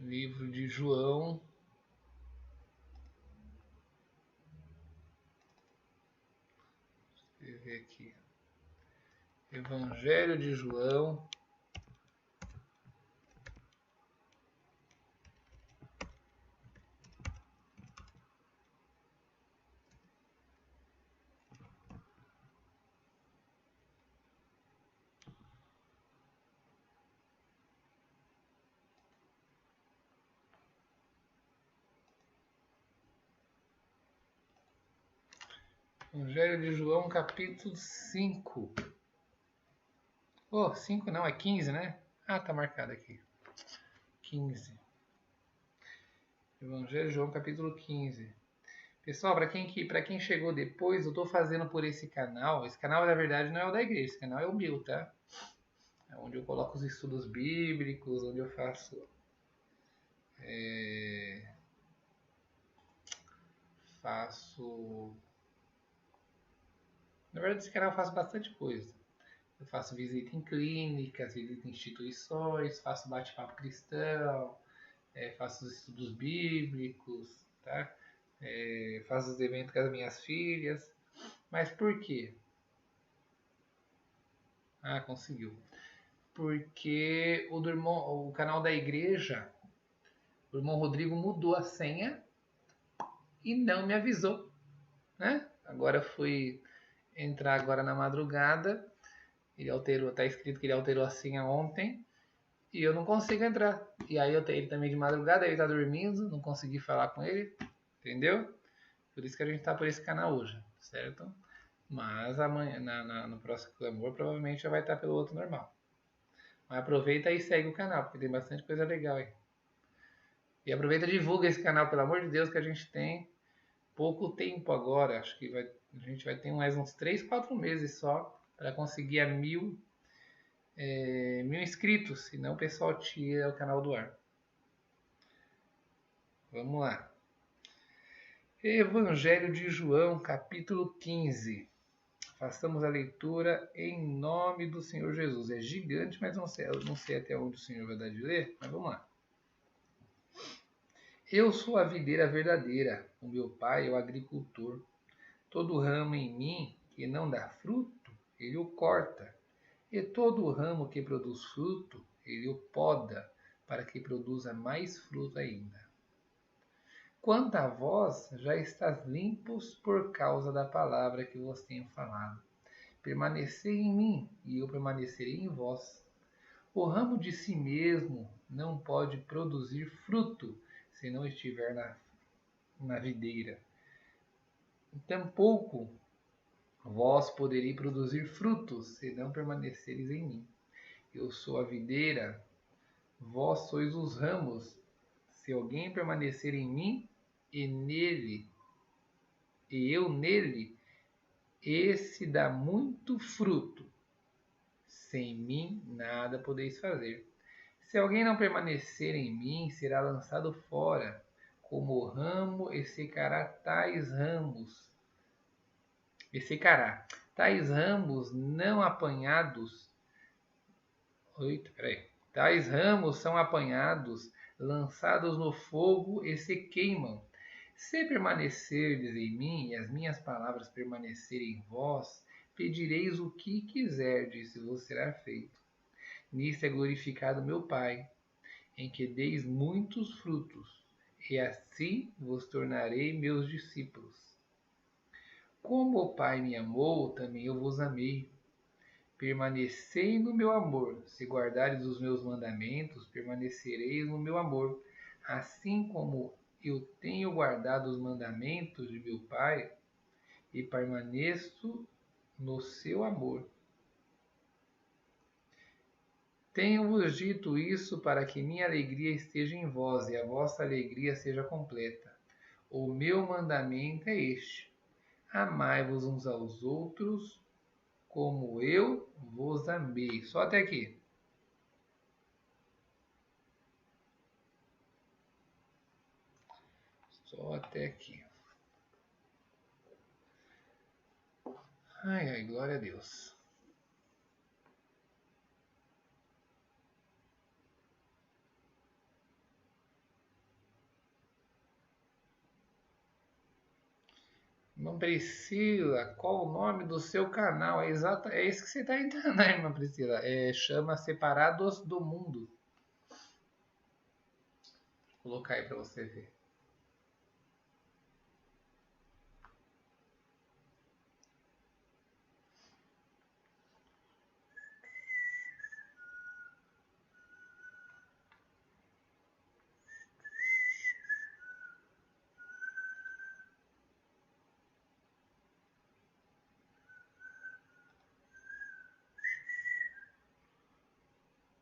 Livro de João. Deixa eu ver aqui. Evangelho de João. Evangelho de João, capítulo 5. Oh, 5 não, é 15, né? Ah, tá marcado aqui. 15. Evangelho de João, capítulo 15. Pessoal, para quem chegou depois, eu tô fazendo por esse canal. Esse canal, na verdade, não é o da igreja, esse canal é o meu, tá? É onde eu coloco os estudos bíblicos, onde eu faço... Na verdade, esse canal eu faço bastante coisa. Eu faço visita em clínicas, visita em instituições, faço bate-papo cristão, faço os estudos bíblicos, tá? Faço os eventos com as minhas filhas. Mas por quê? Ah, conseguiu. Porque o canal da igreja, o irmão Rodrigo mudou a senha e não me avisou, né? Agora eu fui entrar agora na madrugada, ele alterou, tá escrito que ele alterou a senha ontem e eu não consigo entrar. E aí eu tenho ele também de madrugada, ele tá dormindo, não consegui falar com ele, entendeu? Por isso que a gente tá por esse canal hoje, certo? Mas amanhã, no próximo clamor, provavelmente já vai estar pelo outro normal. Mas aproveita e segue o canal, porque tem bastante coisa legal aí. E aproveita e divulga esse canal, pelo amor de Deus, que a gente tem pouco tempo agora. Acho que a gente vai ter mais uns 3, 4 meses só para conseguir a 1000 inscritos, senão o pessoal tira o canal do ar. Vamos lá. Evangelho de João, capítulo 15. Façamos a leitura em nome do Senhor Jesus. É gigante, mas não sei até onde o Senhor vai dar de ler, mas vamos lá. Eu sou a videira verdadeira, o meu pai é o agricultor. Todo ramo em mim que não dá fruto, ele o corta. E todo ramo que produz fruto, ele o poda, para que produza mais fruto ainda. Quanto a vós, já estáis limpos por causa da palavra que vos tenho falado. Permanecei em mim, e eu permanecerei em vós. O ramo de si mesmo não pode produzir fruto, se não estiver na videira. Tampouco vós podereis produzir frutos, se não permaneceres em mim. Eu sou a videira, vós sois os ramos. Se alguém permanecer em mim e eu nele, esse dá muito fruto. Sem mim nada podeis fazer. Se alguém não permanecer em mim, será lançado fora, como o ramo, e secará tais ramos. Tais ramos não apanhados. Tais ramos são apanhados, lançados no fogo e se queimam. Se permanecerdes em mim e as minhas palavras permanecerem em vós, pedireis o que quiserdes e vos será feito. Nisto é glorificado meu Pai, em que deis muitos frutos, e assim vos tornarei meus discípulos. Como o Pai me amou, também eu vos amei. Permanecei no meu amor. Se guardares os meus mandamentos, permanecereis no meu amor. Assim como eu tenho guardado os mandamentos de meu Pai e permaneço no seu amor. Tenho-vos dito isso para que minha alegria esteja em vós e a vossa alegria seja completa. O meu mandamento é este: amai-vos uns aos outros como eu vos amei. Só até aqui. Só até aqui. Ai, ai, glória a Deus. Irmã Priscila, qual o nome do seu canal? É exato, é isso que você está entrando, né, irmã Priscila? Chama Separados do Mundo. Vou colocar aí para você ver.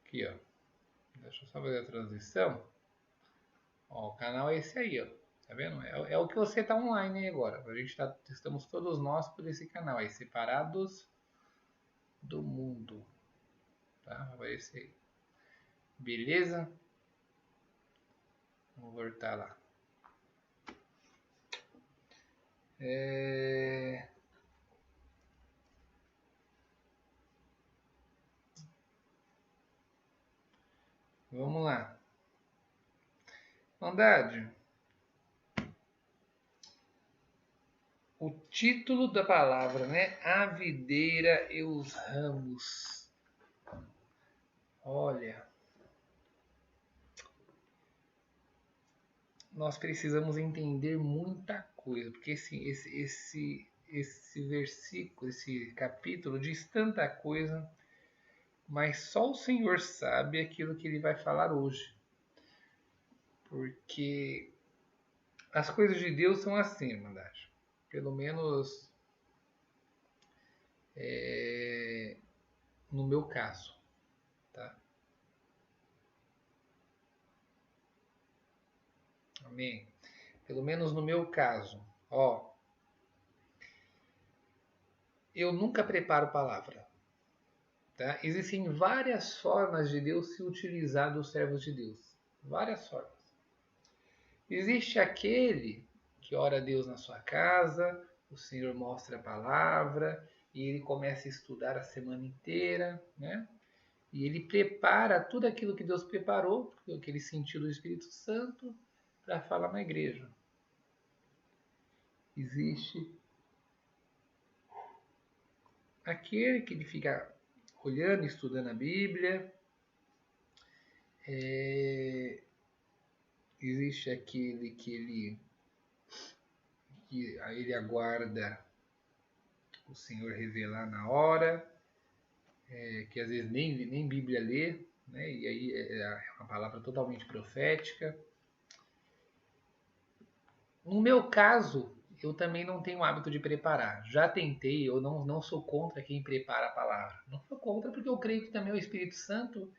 Aqui, ó. Deixa eu só fazer a transição. Ó, o canal é esse aí, ó. Tá vendo? É o que você tá online aí agora. Estamos todos nós por esse canal aí, Separados do Mundo. Tá? Vai aparecer aí. Beleza? Vamos voltar lá. Vamos lá. Andrade. O título da palavra, né? A videira e os ramos. Olha. Nós precisamos entender muita coisa, porque esse versículo, esse capítulo diz tanta coisa, mas só o Senhor sabe aquilo que ele vai falar hoje. Porque as coisas de Deus são assim, irmandade. Pelo menos no meu caso, tá? Amém? Pelo menos no meu caso, ó, eu nunca preparo palavra, tá? Existem várias formas de Deus se utilizar dos servos de Deus, várias formas. Existe aquele que ora a Deus na sua casa, o Senhor mostra a palavra e ele começa a estudar a semana inteira, né? E ele prepara tudo aquilo que Deus preparou, que ele sentiu do Espírito Santo, para falar na igreja. Existe aquele que ele fica olhando, estudando a Bíblia. Existe aquele que ele aguarda o Senhor revelar na hora, que às vezes nem Bíblia lê, né? E aí é uma palavra totalmente profética. No meu caso, eu também não tenho o hábito de preparar. Já tentei, eu não sou contra quem prepara a palavra. Não sou contra porque eu creio que também é o Espírito Santo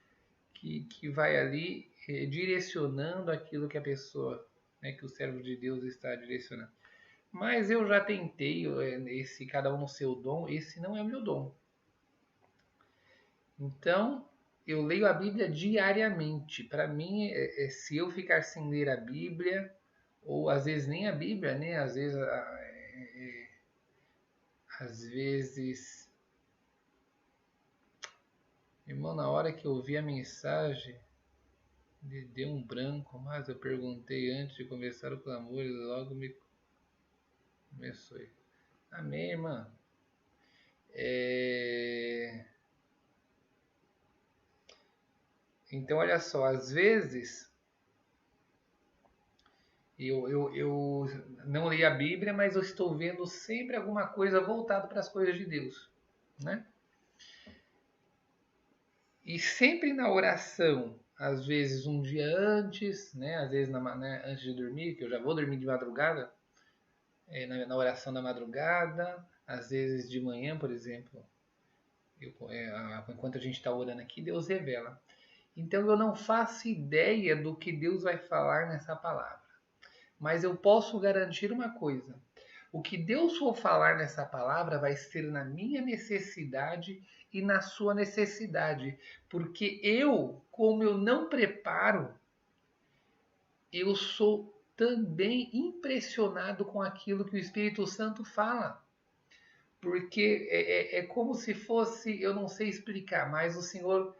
que vai ali direcionando aquilo que a pessoa, né, que o servo de Deus está direcionando. Mas eu já tentei, esse cada um no seu dom, esse não é o meu dom. Então, eu leio a Bíblia diariamente. Para mim, se eu ficar sem ler a Bíblia, ou às vezes nem a Bíblia, né? Às vezes, irmão, na hora que eu vi a mensagem, deu um branco, mas eu perguntei antes de começar o clamor e logo me começou. Amém, irmã. Então, olha só, às vezes eu não leio a Bíblia, mas eu estou vendo sempre alguma coisa voltada para as coisas de Deus, né? E sempre na oração, às vezes um dia antes, né? Às vezes antes de dormir, que eu já vou dormir de madrugada, na oração da madrugada, às vezes de manhã, por exemplo, enquanto a gente está orando aqui, Deus revela. Então eu não faço ideia do que Deus vai falar nessa palavra. Mas eu posso garantir uma coisa: o que Deus for falar nessa palavra vai ser na minha necessidade e na sua necessidade. Porque como eu não preparo, eu sou também impressionado com aquilo que o Espírito Santo fala. Porque é como se fosse, eu não sei explicar, mas o Senhor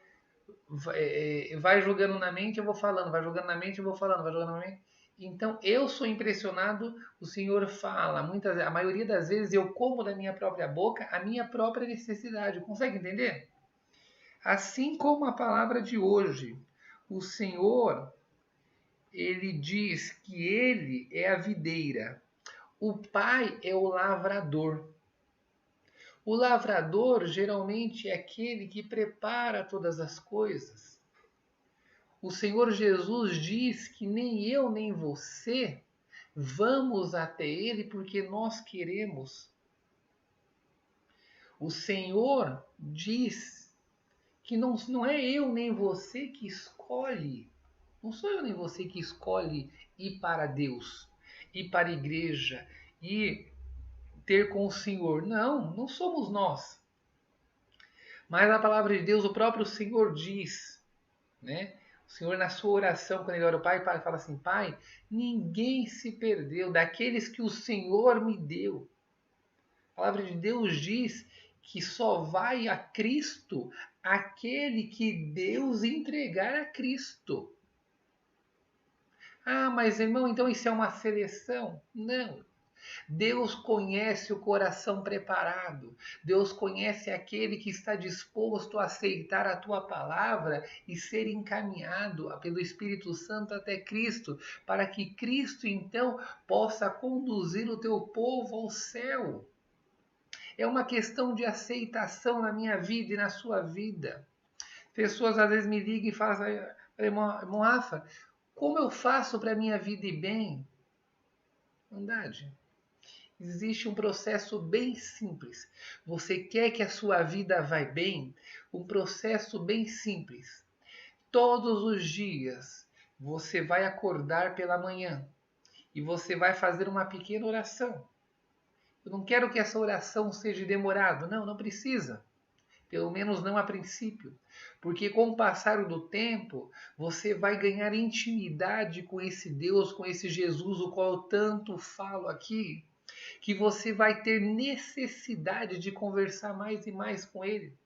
vai jogando na mente, eu vou falando, vai jogando na mente, eu vou falando, vai jogando na mente. Então eu sou impressionado, o Senhor fala, a maioria das vezes eu como da minha própria boca a minha própria necessidade. Consegue entender? Assim como a palavra de hoje, o Senhor, ele diz que ele é a videira, o Pai é o lavrador. O lavrador geralmente é aquele que prepara todas as coisas. O Senhor Jesus diz que nem eu nem você vamos até Ele porque nós queremos. O Senhor diz que não é eu nem você que escolhe. Não sou eu nem você que escolhe ir para Deus, ir para a igreja, ir ter com o Senhor. Não, não somos nós. Mas a palavra de Deus, o próprio Senhor diz, né? O Senhor, na sua oração, quando ele ora ao Pai, fala assim: Pai, ninguém se perdeu daqueles que o Senhor me deu. A palavra de Deus diz que só vai a Cristo aquele que Deus entregar a Cristo. Ah, mas irmão, então isso é uma seleção? Não. Deus conhece o coração preparado. Deus conhece aquele que está disposto a aceitar a tua palavra e ser encaminhado pelo Espírito Santo até Cristo, para que Cristo então possa conduzir o teu povo ao céu. É uma questão de aceitação na minha vida e na sua vida. Pessoas às vezes me ligam e falam: irmão Rafa, como eu faço para a minha vida ir bem? Verdade. Existe um processo bem simples. Você quer que a sua vida vá bem? Um processo bem simples. Todos os dias você vai acordar pela manhã e você vai fazer uma pequena oração. Eu não quero que essa oração seja demorada. Não, não precisa. Pelo menos não a princípio. Porque com o passar do tempo, você vai ganhar intimidade com esse Deus, com esse Jesus, o qual eu tanto falo aqui, que você vai ter necessidade de conversar mais e mais com ele.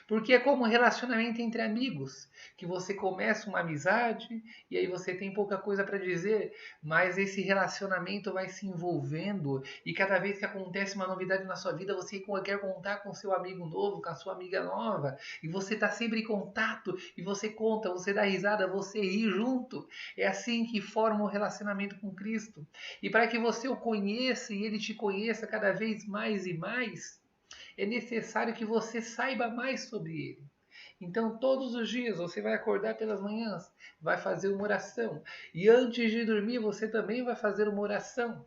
Porque é como um relacionamento entre amigos, que você começa uma amizade e aí você tem pouca coisa para dizer, mas esse relacionamento vai se envolvendo e cada vez que acontece uma novidade na sua vida, você quer contar com seu amigo novo, com a sua amiga nova, e você está sempre em contato e você conta, você dá risada, você ri junto. É assim que forma o relacionamento com Cristo. E para que você o conheça e ele te conheça cada vez mais e mais, é necessário que você saiba mais sobre ele. Então, todos os dias você vai acordar pelas manhãs, vai fazer uma oração. E antes de dormir, você também vai fazer uma oração.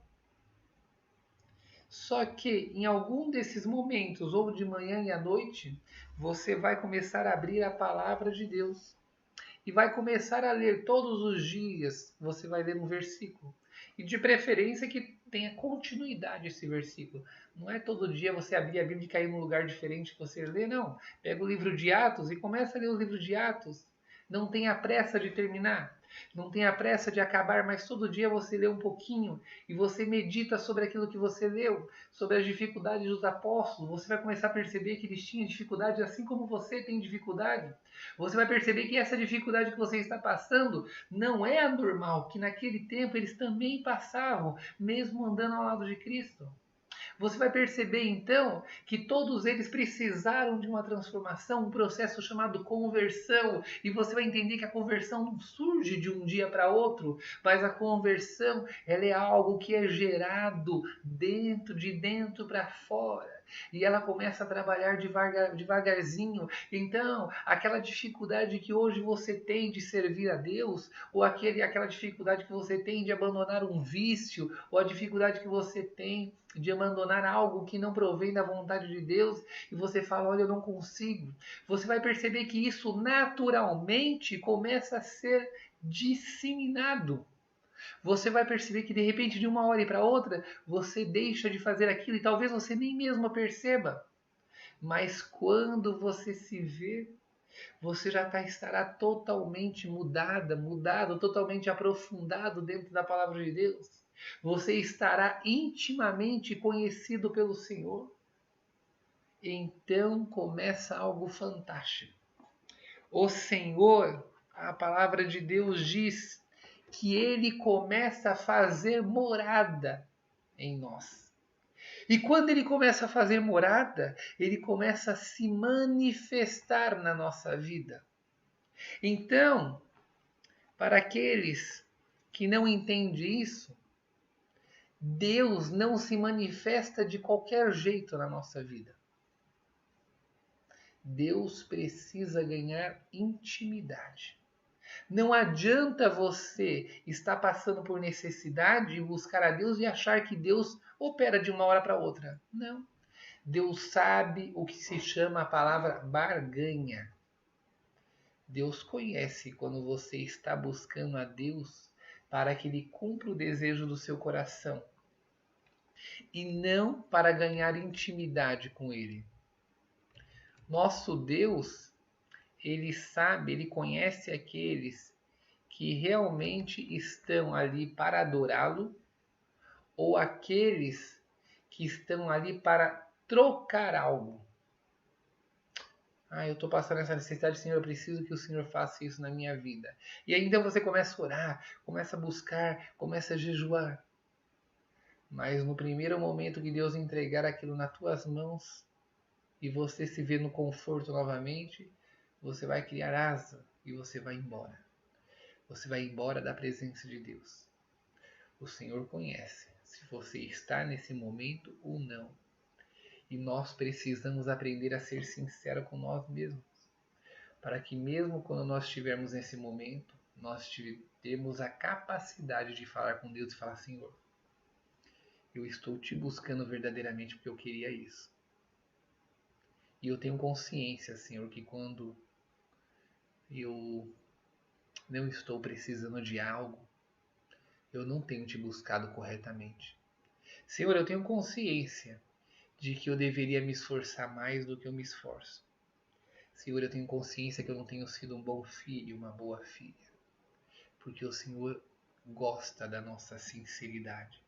Só que em algum desses momentos, ou de manhã e à noite, você vai começar a abrir a palavra de Deus. E vai começar a ler todos os dias. Você vai ler um versículo. E de preferência que tenha continuidade esse versículo. Não é todo dia você abrir a Bíblia e cair num lugar diferente que você lê, não. Pega o livro de Atos e começa a ler o livro de Atos. Não tenha pressa de terminar. Não tenha pressa de acabar, mas todo dia você lê um pouquinho e você medita sobre aquilo que você leu, sobre as dificuldades dos apóstolos. Você vai começar a perceber que eles tinham dificuldade assim como você tem dificuldade. Você vai perceber que essa dificuldade que você está passando não é anormal, que naquele tempo eles também passavam, mesmo andando ao lado de Cristo. Você vai perceber então que todos eles precisaram de uma transformação, um processo chamado conversão, e você vai entender que a conversão não surge de um dia para outro, mas a conversão, ela é algo que é gerado de dentro para fora. E ela começa a trabalhar devagarzinho. Então, aquela dificuldade que hoje você tem de servir a Deus, ou aquela dificuldade que você tem de abandonar um vício, ou a dificuldade que você tem de abandonar algo que não provém da vontade de Deus, e você fala: olha, eu não consigo. Você vai perceber que isso naturalmente começa a ser disseminado. Você vai perceber que de repente, de uma hora para outra, você deixa de fazer aquilo e talvez você nem mesmo perceba. Mas quando você se vê, você já estará totalmente mudado, totalmente aprofundado dentro da palavra de Deus. Você estará intimamente conhecido pelo Senhor. Então começa algo fantástico. O Senhor, a palavra de Deus diz que ele começa a fazer morada em nós. E quando ele começa a fazer morada, ele começa a se manifestar na nossa vida. Então, para aqueles que não entendem isso, Deus não se manifesta de qualquer jeito na nossa vida. Deus precisa ganhar intimidade. Não adianta você estar passando por necessidade e buscar a Deus e achar que Deus opera de uma hora para outra. Não. Deus sabe o que se chama a palavra barganha. Deus conhece quando você está buscando a Deus para que Ele cumpra o desejo do seu coração e não para ganhar intimidade com Ele. Nosso Deus, Ele sabe, Ele conhece aqueles que realmente estão ali para adorá-lo ou aqueles que estão ali para trocar algo. Eu estou passando essa necessidade, Senhor, eu preciso que o Senhor faça isso na minha vida. E aí então você começa a orar, começa a buscar, começa a jejuar. Mas no primeiro momento que Deus entregar aquilo nas tuas mãos e você se vê no conforto novamente, você vai criar asa e você vai embora. Você vai embora da presença de Deus. O Senhor conhece se você está nesse momento ou não. E nós precisamos aprender a ser sinceros com nós mesmos. Para que mesmo quando nós estivermos nesse momento, nós temos a capacidade de falar com Deus e falar, Senhor, eu estou te buscando verdadeiramente porque eu queria isso. E eu tenho consciência, Senhor, que quando eu não estou precisando de algo, eu não tenho te buscado corretamente. Senhor, eu tenho consciência de que eu deveria me esforçar mais do que eu me esforço. Senhor, eu tenho consciência que eu não tenho sido um bom filho, uma boa filha. Porque o Senhor gosta da nossa sinceridade.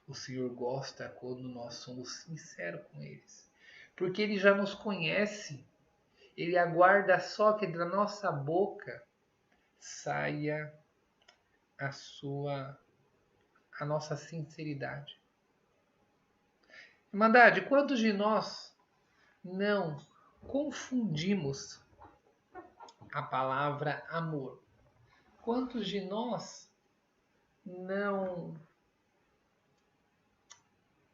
O Senhor gosta quando nós somos sinceros com eles. Porque Ele já nos conhece. Ele aguarda só que da nossa boca saia a nossa sinceridade. Irmandade, quantos de nós não confundimos a palavra amor? Quantos de nós não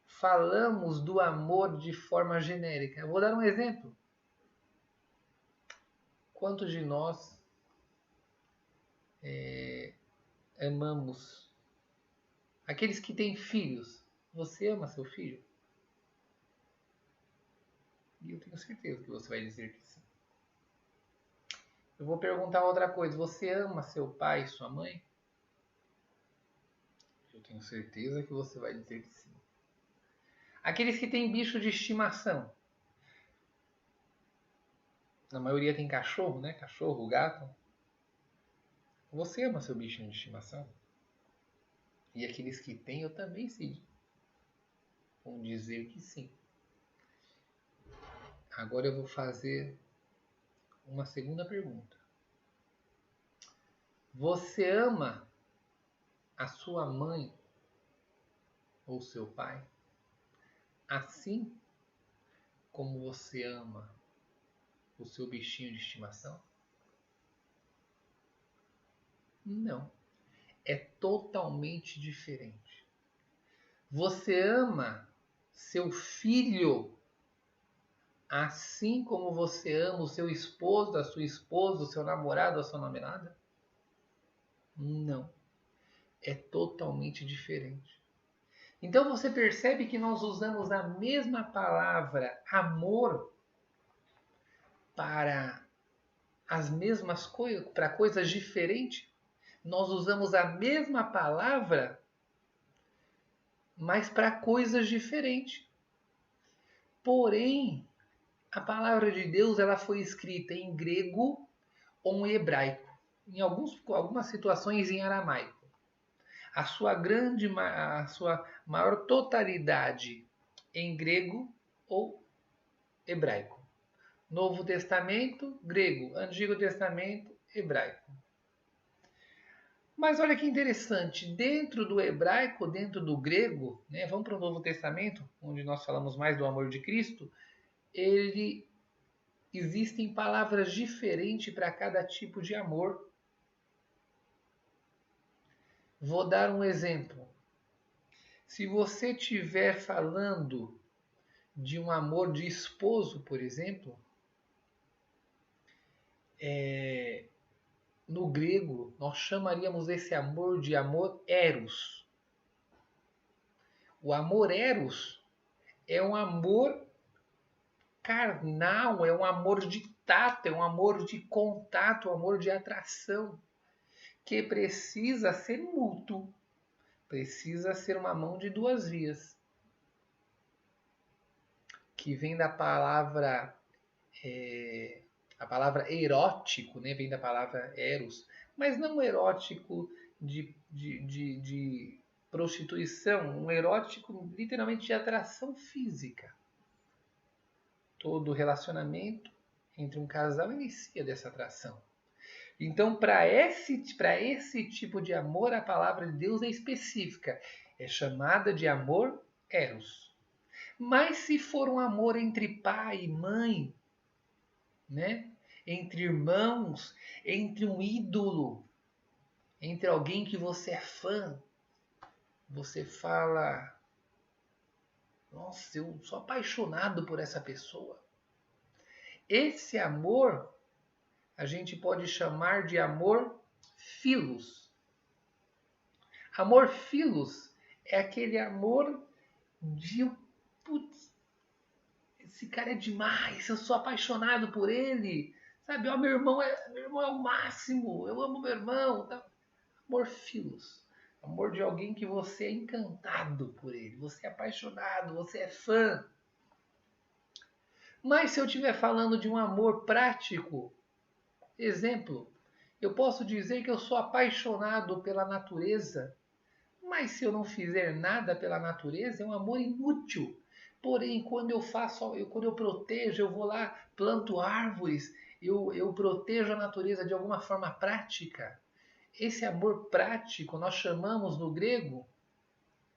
falamos do amor de forma genérica? Eu vou dar um exemplo. Quantos de nós amamos aqueles que têm filhos? Você ama seu filho? E eu tenho certeza que você vai dizer que sim. Eu vou perguntar outra coisa. Você ama seu pai e sua mãe? Eu tenho certeza que você vai dizer que sim. Aqueles que têm bicho de estimação. A maioria tem cachorro, né? Cachorro, gato. Você ama seu bichinho de estimação? E aqueles que têm, eu também sei. Vão dizer que sim. Agora eu vou fazer uma segunda pergunta. Você ama a sua mãe ou seu pai assim como você ama o seu bichinho de estimação? Não. É totalmente diferente. Você ama seu filho assim como você ama o seu esposo, a sua esposa, o seu namorado, a sua namorada? Não. É totalmente diferente. Então você percebe que nós usamos a mesma palavra amor para as mesmas coisas, para coisas diferentes. Nós usamos a mesma palavra, mas para coisas diferentes. Porém, a palavra de Deus ela foi escrita em grego ou em hebraico, em algumas situações em aramaico. A sua maior totalidade em grego ou hebraico. Novo Testamento, grego. Antigo Testamento, hebraico. Mas olha que interessante, dentro do hebraico, dentro do grego, né, vamos para o Novo Testamento, onde nós falamos mais do amor de Cristo, ele existem palavras diferentes para cada tipo de amor. Vou dar um exemplo. Se você estiver falando de um amor de esposo, por exemplo, no grego nós chamaríamos esse amor de amor eros. O amor eros é um amor carnal, é um amor de tato, é um amor de contato, um amor de atração, que precisa ser mútuo, precisa ser uma mão de duas vias, que vem da palavra a palavra erótico, né, vem da palavra eros, mas não erótico de prostituição, um erótico literalmente de atração física. Todo relacionamento entre um casal inicia dessa atração. Então, para esse tipo de amor, a palavra de Deus é específica. É chamada de amor eros. Mas se for um amor entre pai e mãe, né? Entre irmãos, entre um ídolo, entre alguém que você é fã, você fala: nossa, eu sou apaixonado por essa pessoa. Esse amor a gente pode chamar de amor filos. Amor filos é aquele amor de putz, esse cara é demais, eu sou apaixonado por ele. Sabe, ó, meu irmão é o máximo, eu amo meu irmão. Tá? Amor filos. Amor de alguém que você é encantado por ele, você é apaixonado, você é fã. Mas se eu estiver falando de um amor prático, exemplo, eu posso dizer que eu sou apaixonado pela natureza, mas se eu não fizer nada pela natureza, é um amor inútil. Porém, quando eu protejo, eu vou lá, planto árvores, eu protejo a natureza de alguma forma prática. Esse amor prático nós chamamos no grego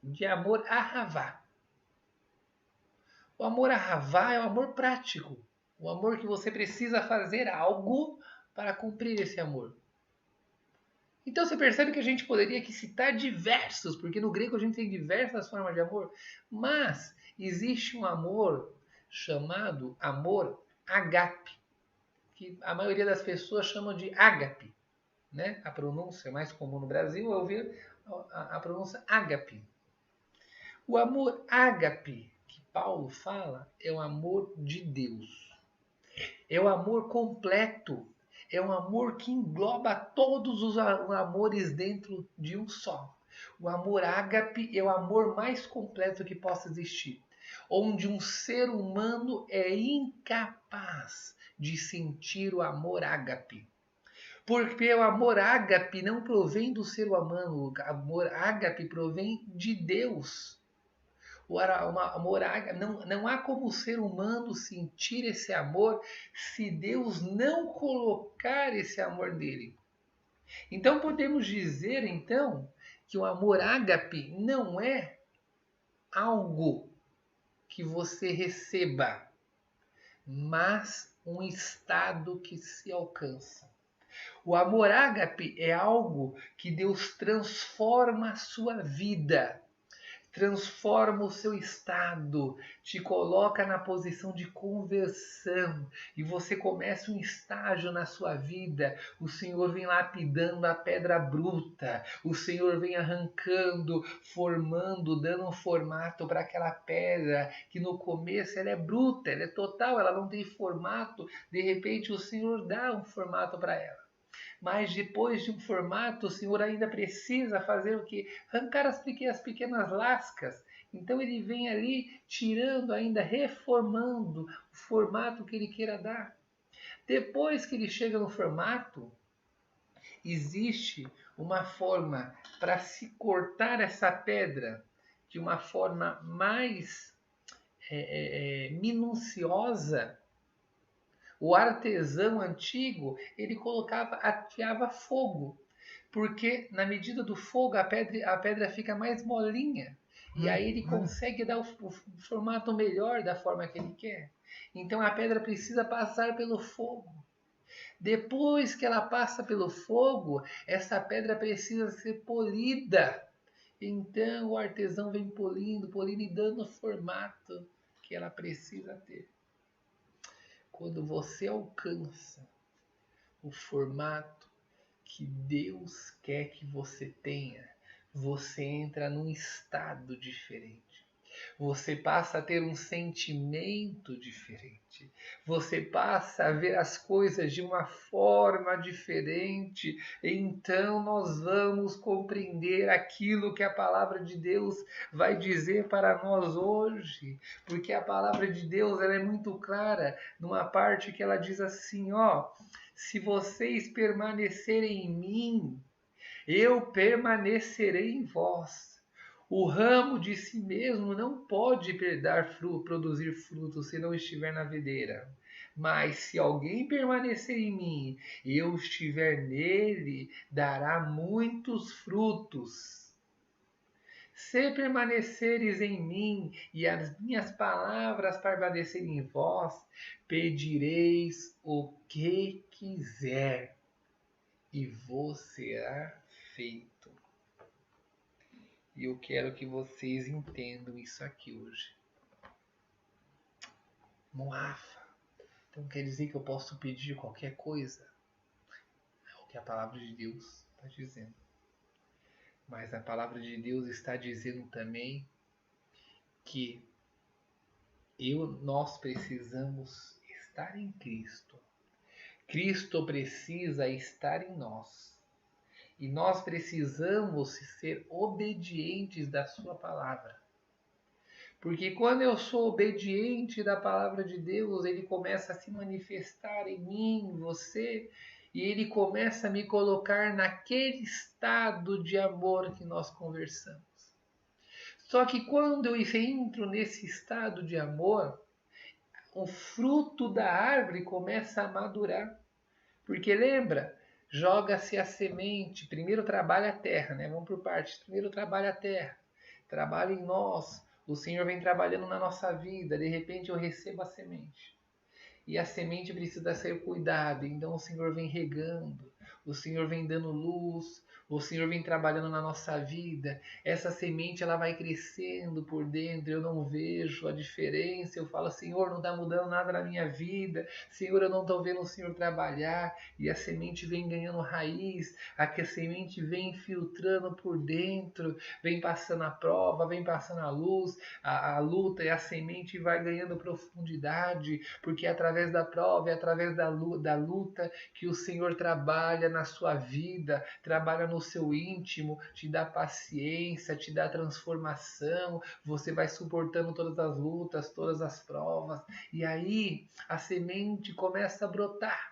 de amor ahavá. O amor ahavá é o amor prático. O amor que você precisa fazer algo para cumprir esse amor. Então você percebe que a gente poderia aqui citar diversos, porque no grego a gente tem diversas formas de amor, mas existe um amor chamado amor agape, que a maioria das pessoas chamam de ágape, né? A pronúncia mais comum no Brasil é ouvir a pronúncia ágape. O amor ágape que Paulo fala é o amor de Deus. É o amor completo. É um amor que engloba todos os amores dentro de um só. O amor ágape é o amor mais completo que possa existir, onde um ser humano é incapaz de sentir o amor ágape. Porque o amor ágape não provém do ser humano, o amor ágape provém de Deus. O amor ágape, não há como o ser humano sentir esse amor se Deus não colocar esse amor nele. Então podemos dizer então que o amor ágape não é algo que você receba, mas um estado que se alcança. O amor ágape é algo que Deus transforma a sua vida, transforma o seu estado, te coloca na posição de conversão e você começa um estágio na sua vida. O Senhor vem lapidando a pedra bruta, o Senhor vem arrancando, formando, dando um formato para aquela pedra que no começo ela é bruta, ela é total, ela não tem formato. De repente o Senhor dá um formato para ela. Mas depois de um formato, o Senhor ainda precisa fazer o que? Arrancar as pequenas lascas. Então ele vem ali tirando ainda, reformando o formato que ele queira dar. Depois que ele chega no formato, existe uma forma para se cortar essa pedra de uma forma mais minuciosa. O artesão antigo, ele ateava fogo Porque na medida do fogo a pedra fica mais molinha. E aí ele consegue dar o formato melhor da forma que ele quer. Então a pedra precisa passar pelo fogo. Depois que ela passa pelo fogo, essa pedra precisa ser polida. Então o artesão vem polindo e dando o formato que ela precisa ter. Quando você alcança o formato que Deus quer que você tenha, você entra num estado diferente. Você passa a ter um sentimento diferente. Você passa a ver as coisas de uma forma diferente. Então nós vamos compreender aquilo que a palavra de Deus vai dizer para nós hoje. Porque a palavra de Deus ela é muito clara numa parte que ela diz assim, se vocês permanecerem em mim, eu permanecerei em vós. O ramo de si mesmo não pode produzir fruto se não estiver na videira. Mas se alguém permanecer em mim e eu estiver nele, dará muitos frutos. Se permaneceres em mim e as minhas palavras permanecerem em vós, pedireis o que quiser e vos será feito. E eu quero que vocês entendam isso aqui hoje. Moafa. Então quer dizer que eu posso pedir qualquer coisa? É o que a palavra de Deus está dizendo. Mas a palavra de Deus está dizendo também que nós precisamos estar em Cristo. Cristo precisa estar em nós. E nós precisamos ser obedientes da sua palavra. Porque quando eu sou obediente da palavra de Deus, ele começa a se manifestar em mim, em você, e ele começa a me colocar naquele estado de amor que nós conversamos. Só que quando eu entro nesse estado de amor, o fruto da árvore começa a madurar. Porque lembra? Joga-se a semente, primeiro trabalha a terra, né? Vamos por partes. Primeiro trabalha a terra, trabalha em nós. O Senhor vem trabalhando na nossa vida, de repente eu recebo a semente. E a semente precisa ser cuidada, então o Senhor vem regando, o Senhor vem dando luz, o Senhor vem trabalhando na nossa vida. Essa semente ela vai crescendo por dentro, eu não vejo a diferença. Eu falo, Senhor, não está mudando nada na minha vida. Senhor, eu não estou vendo o Senhor trabalhar. E a semente vem ganhando raiz, a semente vem filtrando por dentro, vem passando a prova, vem passando a luz, a luta, e a semente vai ganhando profundidade, porque é através da prova, é através da luta que o Senhor trabalha na sua vida, trabalha no seu íntimo, te dá paciência, te dá transformação, você vai suportando todas as lutas, todas as provas, e aí a semente começa a brotar.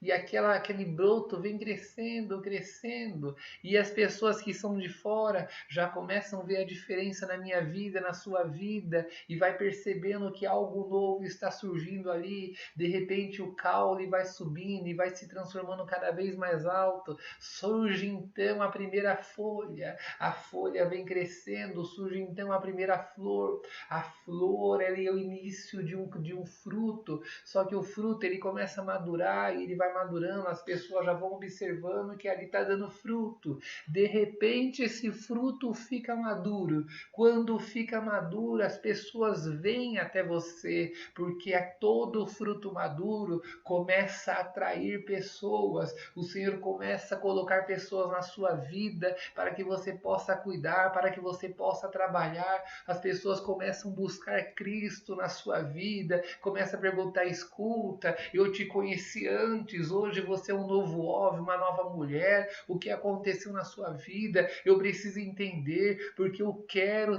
E aquele broto vem crescendo, crescendo. E as pessoas que são de fora já começam a ver a diferença na minha vida, na sua vida. E vai percebendo que algo novo está surgindo ali. De repente o caule vai subindo e vai se transformando cada vez mais alto. Surge então a primeira folha. A folha vem crescendo. Surge então a primeira flor. A flor é o início de um fruto. Só que o fruto ele começa a madurar e ele vai madurando, as pessoas já vão observando que ali está dando fruto. De repente esse fruto fica maduro. Quando fica maduro, as pessoas vêm até você, porque todo fruto maduro começa a atrair pessoas. O Senhor começa a colocar pessoas na sua vida para que você possa cuidar, para que você possa trabalhar. As pessoas começam a buscar Cristo na sua vida, começa a perguntar, escuta, eu te conheci antes, hoje você é um novo homem, uma nova mulher, o que aconteceu na sua vida, eu preciso entender, porque eu quero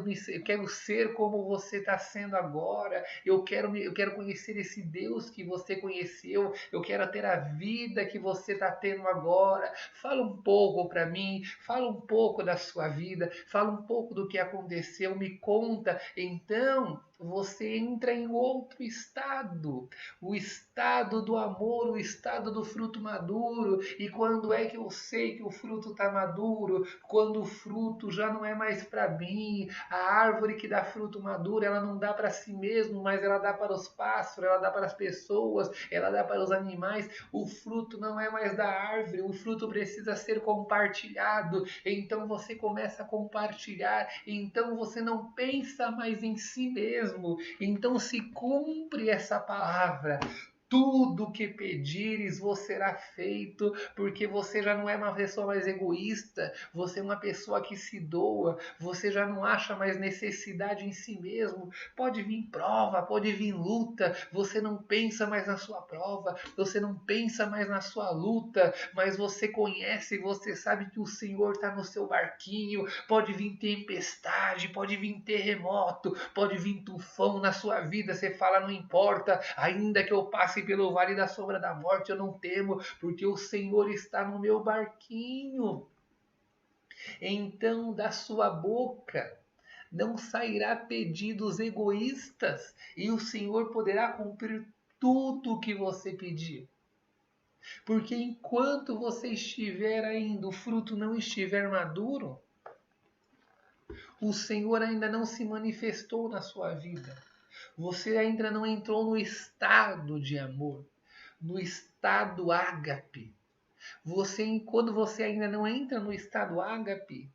ser como você está sendo agora, eu quero conhecer esse Deus que você conheceu, eu quero ter a vida que você está tendo agora. Fala um pouco para mim, fala um pouco da sua vida, fala um pouco do que aconteceu, me conta. Então você entra em outro estado, o estado do amor, o estado do fruto maduro. E quando é que eu sei que o fruto está maduro? Quando o fruto já não é mais para mim. A árvore que dá fruto maduro, ela não dá para si mesmo, mas ela dá para os pássaros, ela dá para as pessoas, ela dá para os animais. O fruto não é mais da árvore, o fruto precisa ser compartilhado. Então você começa a compartilhar, então você não pensa mais em si mesmo. Então se cumpre essa palavra. Tudo que pedires vos será feito, porque você já não é uma pessoa mais egoísta, você é uma pessoa que se doa, você já não acha mais necessidade em si mesmo. Pode vir prova, pode vir luta, você não pensa mais na sua prova, você não pensa mais na sua luta, mas você conhece, você sabe que o Senhor está no seu barquinho. Pode vir tempestade, pode vir terremoto, pode vir tufão na sua vida, você fala, não importa, ainda que eu passe pelo vale da sombra da morte, eu não temo, porque o Senhor está no meu barquinho. Então, da sua boca não sairá pedidos egoístas, e o Senhor poderá cumprir tudo o que você pedir. Porque enquanto você estiver ainda, o fruto não estiver maduro, o Senhor ainda não se manifestou na sua vida. Você ainda não entrou no estado de amor, no estado ágape. Quando você ainda não entra no estado ágape,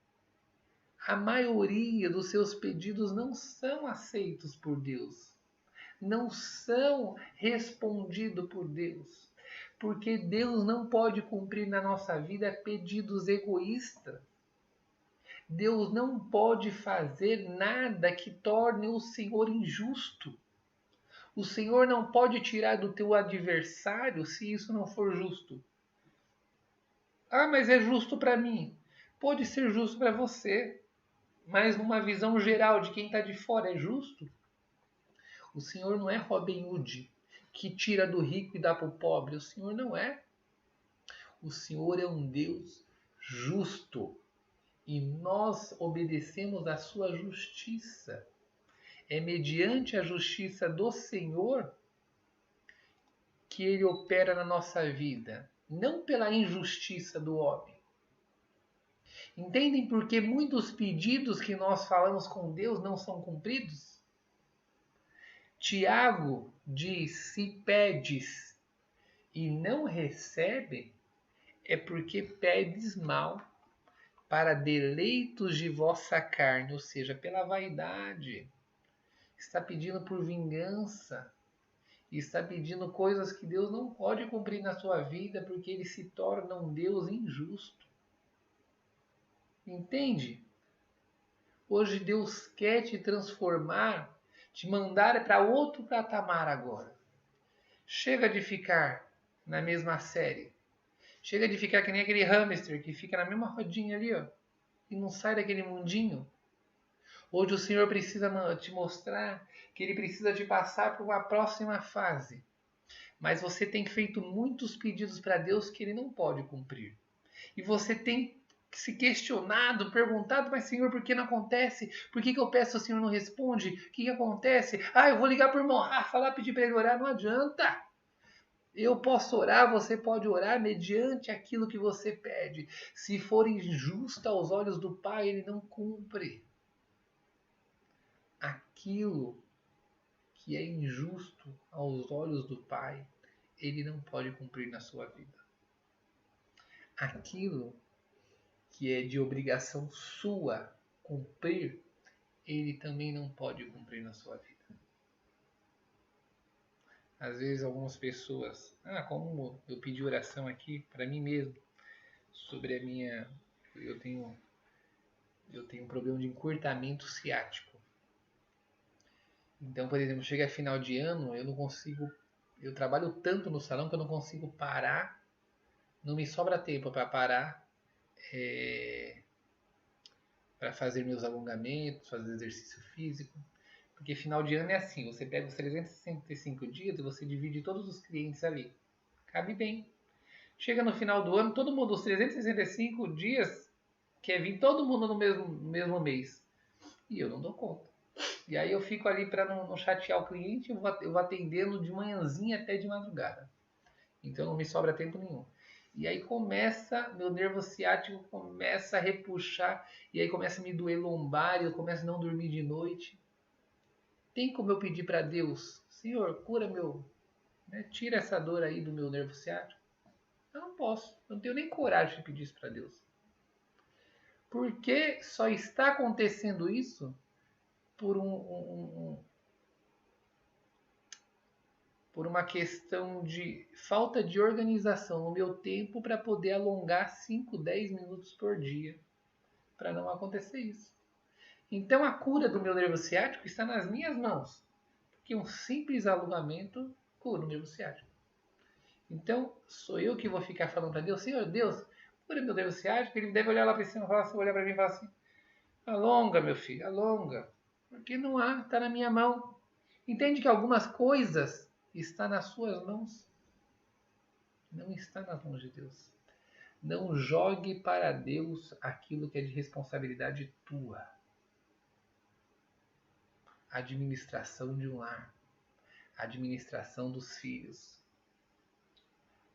a maioria dos seus pedidos não são aceitos por Deus, não são respondidos por Deus, porque Deus não pode cumprir na nossa vida pedidos egoístas. Deus não pode fazer nada que torne o Senhor injusto. O Senhor não pode tirar do teu adversário se isso não for justo. Ah, mas é justo para mim. Pode ser justo para você, mas numa visão geral de quem está de fora é justo? O Senhor não é Robin Hood, que tira do rico e dá para o pobre. O Senhor não é. O Senhor é um Deus justo e nós obedecemos à sua justiça. É mediante a justiça do Senhor que ele opera na nossa vida, não pela injustiça do homem. Entendem por que muitos pedidos que nós falamos com Deus não são cumpridos? Tiago diz: se pedes e não recebe, é porque pedes mal, para deleitos de vossa carne, ou seja, pela vaidade. Está pedindo por vingança, está pedindo coisas que Deus não pode cumprir na sua vida, porque ele se torna um Deus injusto. Entende? Hoje Deus quer te transformar, te mandar para outro patamar agora. Chega de ficar na mesma série. Chega de ficar que nem aquele hamster que fica na mesma rodinha ali, ó, e não sai daquele mundinho. Hoje o Senhor precisa te mostrar que Ele precisa te passar para uma próxima fase. Mas você tem feito muitos pedidos para Deus que Ele não pode cumprir. E você tem se questionado, perguntado, mas Senhor, por que não acontece? Por que eu peço, o Senhor não responde? O que acontece? Ah, eu vou ligar para o irmão Rafa lá, pedir para ele orar. Não adianta. Eu posso orar, você pode orar mediante aquilo que você pede. Se for injusto aos olhos do Pai, Ele não cumpre. Aquilo que é injusto aos olhos do Pai, Ele não pode cumprir na sua vida. Aquilo que é de obrigação sua cumprir, Ele também não pode cumprir na sua vida. Às vezes algumas pessoas, como eu pedi oração aqui para mim mesmo, sobre a minha, eu tenho um problema de encurtamento ciático. Então, por exemplo, chega final de ano, eu trabalho tanto no salão que eu não consigo parar, não me sobra tempo para parar, para fazer meus alongamentos, fazer exercício físico. Porque final de ano é assim, você pega os 365 dias e você divide todos os clientes ali. Cabe bem. Chega no final do ano, todo mundo, os 365 dias, quer vir todo mundo no mesmo mês. E eu não dou conta. E aí eu fico ali para não chatear o cliente, eu vou atendê-lo de manhãzinha até de madrugada. Então não me sobra tempo nenhum. E aí começa, meu nervo ciático começa a repuxar, e aí começa a me doer lombar, eu começo a não dormir de noite. Tem como eu pedir para Deus, Senhor, cura meu, né, tira essa dor aí do meu nervo ciático? Eu não posso, eu não tenho nem coragem de pedir isso para Deus. Porque só está acontecendo isso por por uma questão de falta de organização no meu tempo para poder alongar 5, 10 minutos por dia para não acontecer isso. Então a cura do meu nervo ciático está nas minhas mãos, porque um simples alongamento cura o nervo ciático. Então sou eu que vou ficar falando para Deus, Senhor Deus, cura meu nervo ciático. Ele deve olhar lá para cima e falar assim, olhar para mim e falar assim, alonga meu filho, alonga, porque não há, está na minha mão. Entende que algumas coisas estão nas suas mãos, não está nas mãos de Deus. Não jogue para Deus aquilo que é de responsabilidade tua. Administração de um lar, administração dos filhos.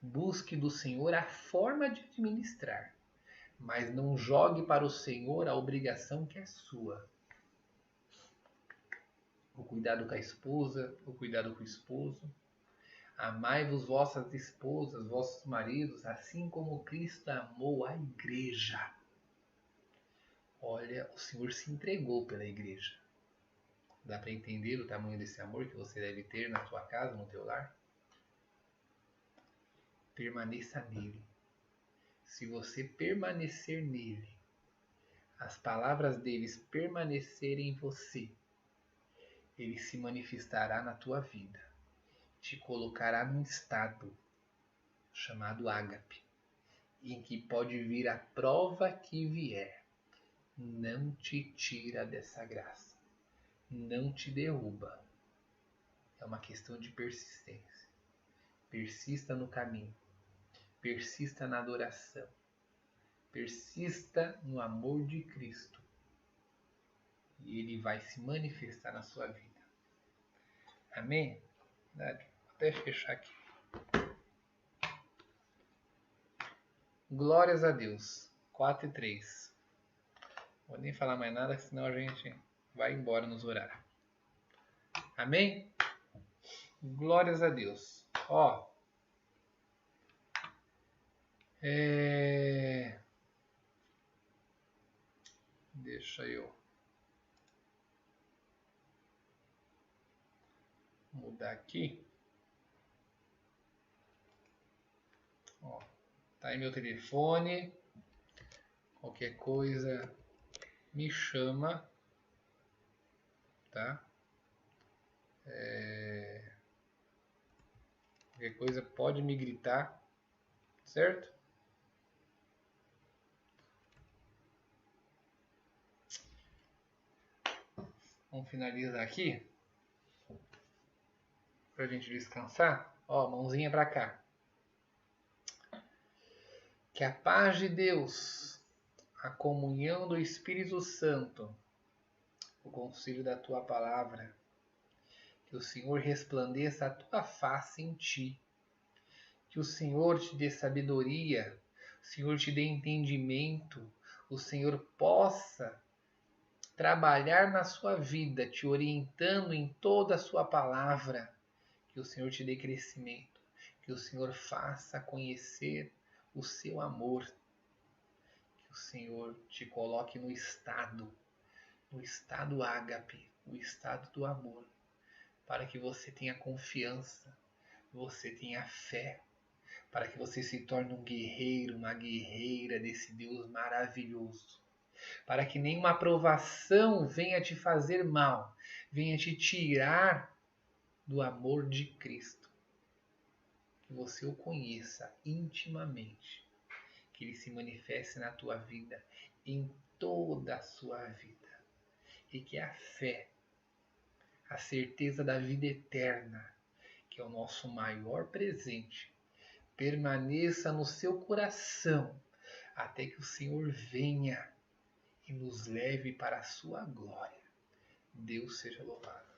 Busque do Senhor a forma de administrar, mas não jogue para o Senhor a obrigação que é sua. O cuidado com a esposa, o cuidado com o esposo. Amai-vos vossas esposas, vossos maridos, assim como Cristo amou a igreja. Olha, o Senhor se entregou pela igreja. Dá para entender o tamanho desse amor que você deve ter na sua casa, no teu lar? Permaneça nele. Se você permanecer nele, as palavras deles permanecerem em você, ele se manifestará na tua vida. Te colocará num estado chamado ágape, em que pode vir a prova que vier. Não te tira dessa graça. Não te derruba. É uma questão de persistência. Persista no caminho. Persista na adoração. Persista no amor de Cristo. E ele vai se manifestar na sua vida. Amém? Vou até fechar aqui. Glórias a Deus. 4:03. Vou nem falar mais nada, senão a gente vai embora nos horários. Amém? Glórias a Deus. Ó. Deixa eu mudar aqui. Ó, tá aí meu telefone. Qualquer coisa me chama, tá? Qualquer coisa pode me gritar, certo? Vamos finalizar aqui pra gente descansar. Ó, mãozinha pra cá. Que a paz de Deus, a comunhão do Espírito Santo, o conselho da tua palavra, que o Senhor resplandeça a tua face em ti, que o Senhor te dê sabedoria, o Senhor te dê entendimento, o Senhor possa trabalhar na sua vida, te orientando em toda a sua palavra, que o Senhor te dê crescimento, que o Senhor faça conhecer o seu amor, que o Senhor te coloque no estado ágape, o estado do amor, para que você tenha confiança, você tenha fé, para que você se torne um guerreiro, uma guerreira desse Deus maravilhoso, para que nenhuma provação venha te fazer mal, venha te tirar do amor de Cristo. Que você o conheça intimamente, que ele se manifeste na tua vida, em toda a sua vida, e que a fé, a certeza da vida eterna, que é o nosso maior presente, permaneça no seu coração, até que o Senhor venha e nos leve para a sua glória. Deus seja louvado.